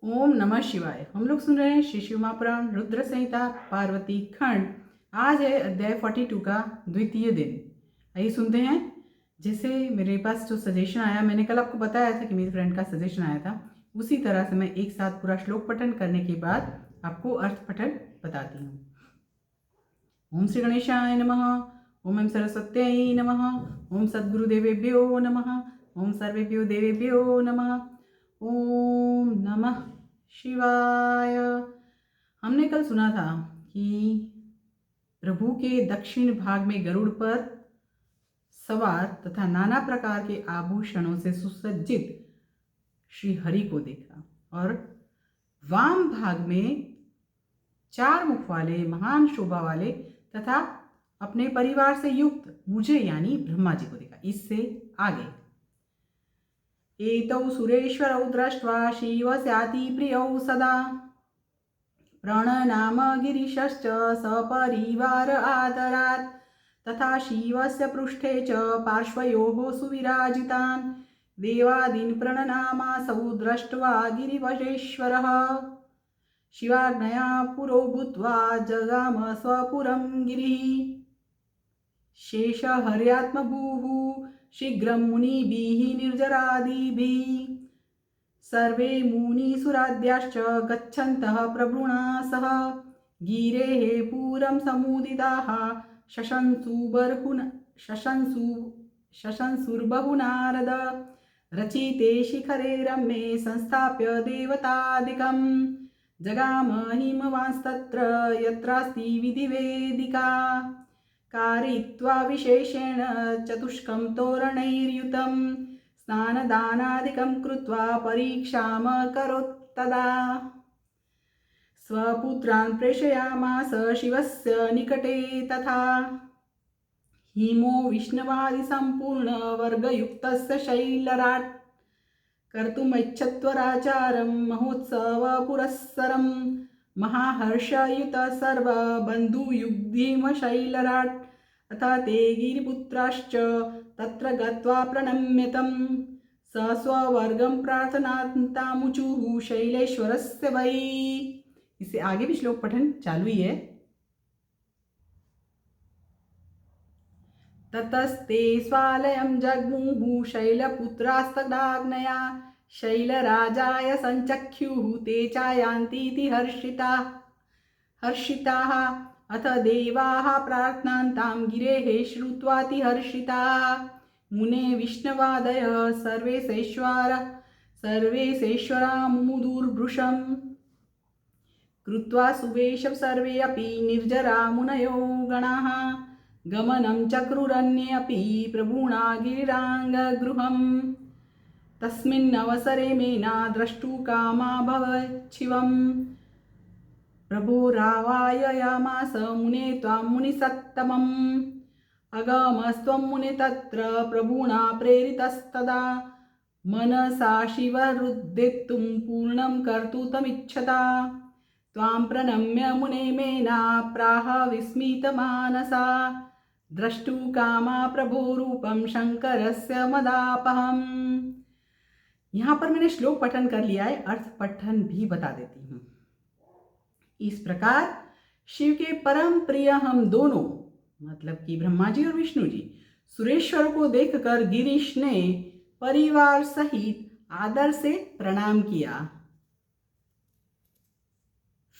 ओम नमः शिवाय। हम लोग सुन रहे हैं श्री शिव महापुराण रुद्र संहिता पार्वती खंड। आज है अध्याय 42 का द्वितीय दिन। आइए सुनते हैं। जैसे मेरे पास जो सजेशन आया, मैंने कल आपको बताया था कि मेरी फ्रेंड का सजेशन आया था, उसी तरह से मैं एक साथ पूरा श्लोक पठन करने के बाद आपको अर्थ पठन बताती हूँ। ओम श्री गणेशाय नमः। ओम सरस्वत्यै नमः। ओम सद्गुरुदेवेभ्यो नमः। ओम सर्वेभ्यो देवेभ्यो नमः। ओम नमः शिवाय। हमने कल सुना था कि प्रभु के दक्षिण भाग में गरुड़ पर सवार तथा नाना प्रकार के आभूषणों से सुसज्जित श्री हरि को देखा और वाम भाग में 4 मुख वाले महान शोभा वाले तथा अपने परिवार से युक्त मुझे यानी ब्रह्मा जी को देखा। इससे आगे एतौ सुरेश्वरौ दृष्ट्वा शिवस्याति प्रियौ सदा प्रणनाम गिरिशश्च सपरिवार आदरात् तथा शिवस्य पृष्ठे च पार्श्वयोः सुविराजितान् देवादीन् प्रणनामासौ दृष्ट्वा गिरिवशेश्वरः शिवाज्ञया पुरो भूत्वा जगाम स्वपुरं गिरिः शेषहर्यात्मभूः शीघ्रं मुनिभिः निर्जरादिभिः सर्वे मुनिसुराद्याश्च गच्छन्तः प्रभुना सह गिरेः पुरं समुदिताः शशंसुर्बहुनारद रचिते शिखरे रम्ये संस्थाप्य देवतादिकं जगाम हिमवांस्तत्र यत्रास्ति विधिवेदिका कारयित्वा विशेषेण चतुष्कं तोरणैर्युतं स्नानदानादिकं कृत्वा परीक्षामकरोत्तदा स्वपुत्रान् प्रेषयामास शिवस्य निकटे तथा हिमो विष्णवादिसम्पूर्णवर्गयुक्तस्य शैलराट् कर्तुमिच्छत्वराचारं महोत्सवपुरस्सरं महाहर्षयुतः सर्वबन्धुयुग्धिमशैलराट् अथ ते गिरिपुत्राश्च तत्र गत्वा प्रणम्यतं स स्ववर्गं प्रार्थनान्तामुचुः शैलेश्वरस्य वै। इससे आगे भी श्लोक पठन चालू ही है। ततस्ते स्वालयं जग्मुः शैलपुत्रास्तदाग्नया शैलराजाय संचख्युः ते चायान्तीति हर्षिताः अथ देवाः प्रार्थनान्तां गिरेः श्रुत्वाति हर्षिताः मुने विष्णवादयः सर्वेशेश्वरा मुमुदुर्भृशम् कृत्वा सुवेशं सर्वे अपि निर्जरा मुनयो गणाः गमनं चक्रुरन्ये अपि प्रभुना गिरिराङ्गगृहम् तस्मिन्नवसरे मेना द्रष्टुकामा भवच्छिवम् प्रभुरावाययामास मुने त्वां मुनिसत्तमम् अगमस्त्वं मुने तत्र प्रभुना प्रेरितस्तदा मनसा शिवरुद्धेतुं पूर्णं कर्तुतमिच्छता त्वां प्रणम्य मुने मेना प्राह विस्मितमानसा द्रष्टुकामा प्रभुरूपं शंकरस्य मदापहम्। यहाँ पर मैंने श्लोक पठन कर लिया है, अर्थ पठन भी बता देती हूँ। इस प्रकार शिव के परम प्रिय हम दोनों, मतलब कि ब्रह्मा जी और विष्णु जी, सुरेश्वर को देखकर गिरीश ने परिवार सहित आदर से प्रणाम किया।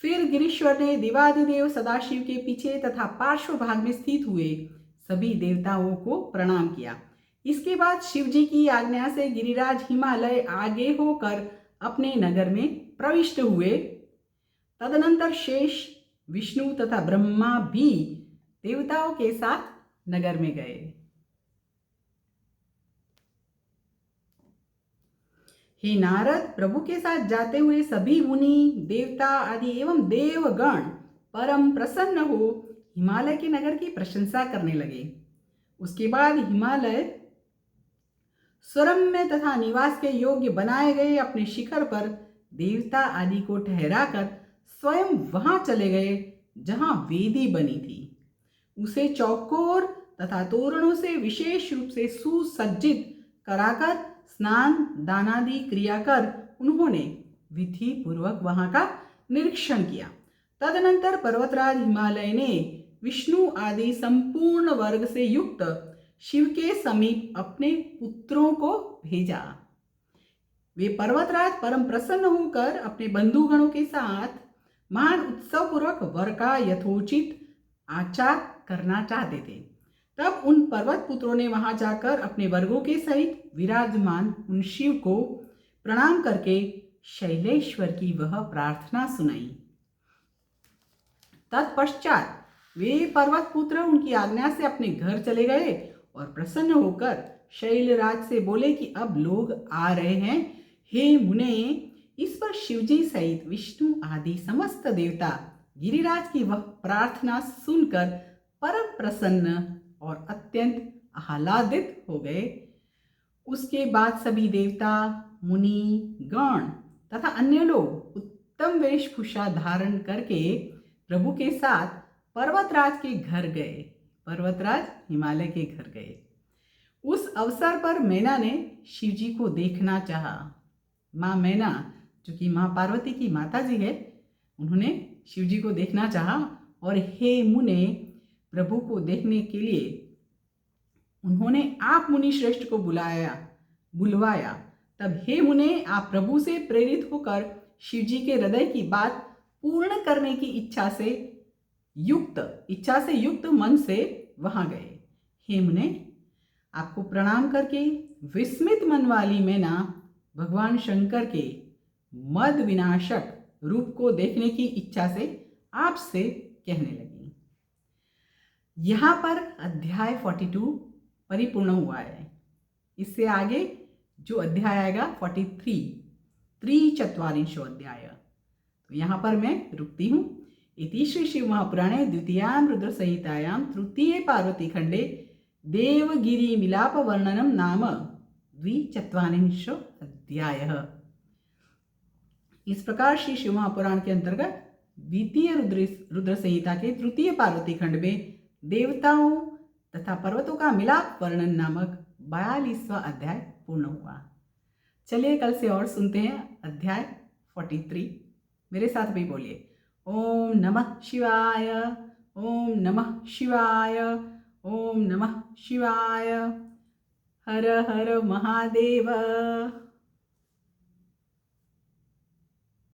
फिर गिरीश्वर ने देवादिदेव सदाशिव के पीछे तथा पार्श्व भाग में स्थित हुए सभी देवताओं को प्रणाम किया। इसके बाद शिव जी की आज्ञा से गिरिराज हिमालय आगे होकर अपने नगर में प्रविष्ट हुए। तदनंतर शेष, विष्णु तथा ब्रह्मा भी देवताओं के साथ नगर में गए। हे नारद, प्रभु के साथ जाते हुए सभी मुनि, देवता आदि एवं देवगण परम प्रसन्न हो हिमालय के नगर की प्रशंसा करने लगे। उसके बाद हिमालय स्वरम्य तथा निवास के योग्य बनाए गए अपने शिखर पर देवता आदि को ठहराकर स्वयं वहां चले गए जहां वेदी बनी थी। उसे चौकोर तथा तोरणों से विशेष रूप से सुसज्जित कराकर स्नान दानादि क्रिया कर उन्होंने विधि पूर्वक वहां का निरीक्षण किया। तदनंतर पर्वतराज हिमालय ने विष्णु आदि संपूर्ण वर्ग से युक्त शिव के समीप अपने पुत्रों को भेजा। वे पर्वतराज परम प्रसन्न होकर अपने बंधुगणों के साथ महान उत्सव पूर्वक वर का यथोचित आचार करना चाहते थे। तब उन पर्वत पुत्रों ने वहां जाकर अपने वर्गों के सहित विराजमान उन शिव को प्रणाम करके शैलेश्वर की वह प्रार्थना सुनाई। तत्पश्चात वे पर्वत पुत्र उनकी आज्ञा से अपने घर चले गए और प्रसन्न होकर शैलराज से बोले कि अब लोग आ रहे हैं, हे मुने। इस पर शिवजी सहित विष्णु आदि समस्त देवता गिरिराज की वह प्रार्थना सुनकर परम प्रसन्न और अत्यंत आह्लादित हो गए। उसके बाद सभी देवता, मुनि, गण तथा अन्य लोग उत्तम वेशभूषा धारण करके प्रभु के साथ पर्वतराज के घर गए। पर्वतराज हिमालय के घर गए। उस अवसर पर मैना ने शिवजी को देखना चाहा। माँ मैना, जो कि माँ पार्वती की माता जी है, उन्होंने शिवजी को देखना चाहा और हे मुने, प्रभु को देखने के लिए उन्होंने आप मुनि श्रेष्ठ को बुलवाया। तब हे मुने, आप प्रभु से प्रेरित होकर शिवजी के हृदय की बात पूर्ण करने की इच्छा से युक्त मन से वहां गए। हे मुने, आपको प्रणाम करके विस्मित मन वाली मैना भगवान शंकर के मद विनाशक रूप को देखने की इच्छा से आपसे कहने लगी। यहाँ पर अध्याय 42 परिपूर्ण हुआ है। इससे आगे जो अध्याय आएगा 43 त्रिचत्वारिंशो अध्याय, तो यहाँ पर मैं रुकती हूँ। इति श्री शिव महापुराणे द्वितीयां रुद्र संहितायां तृतीये पार्वती खंडे देवगिरी मिलाप वर्णनम नाम द्विचत्वारिंशो अध्यायः। इस प्रकार श्री शिव महापुराण के अंतर्गत द्वितीय रुद्र संहिता के तृतीय पार्वती खंड में देवताओं तथा पर्वतों का मिलाप वर्णन नामक 42वां अध्याय पूर्ण हुआ। चलिए कल से और सुनते हैं अध्याय 43। मेरे साथ भी बोलिए, ओम नमः शिवाय, ओम नमः शिवाय, ओम नमः शिवाय। हर हर महादेव।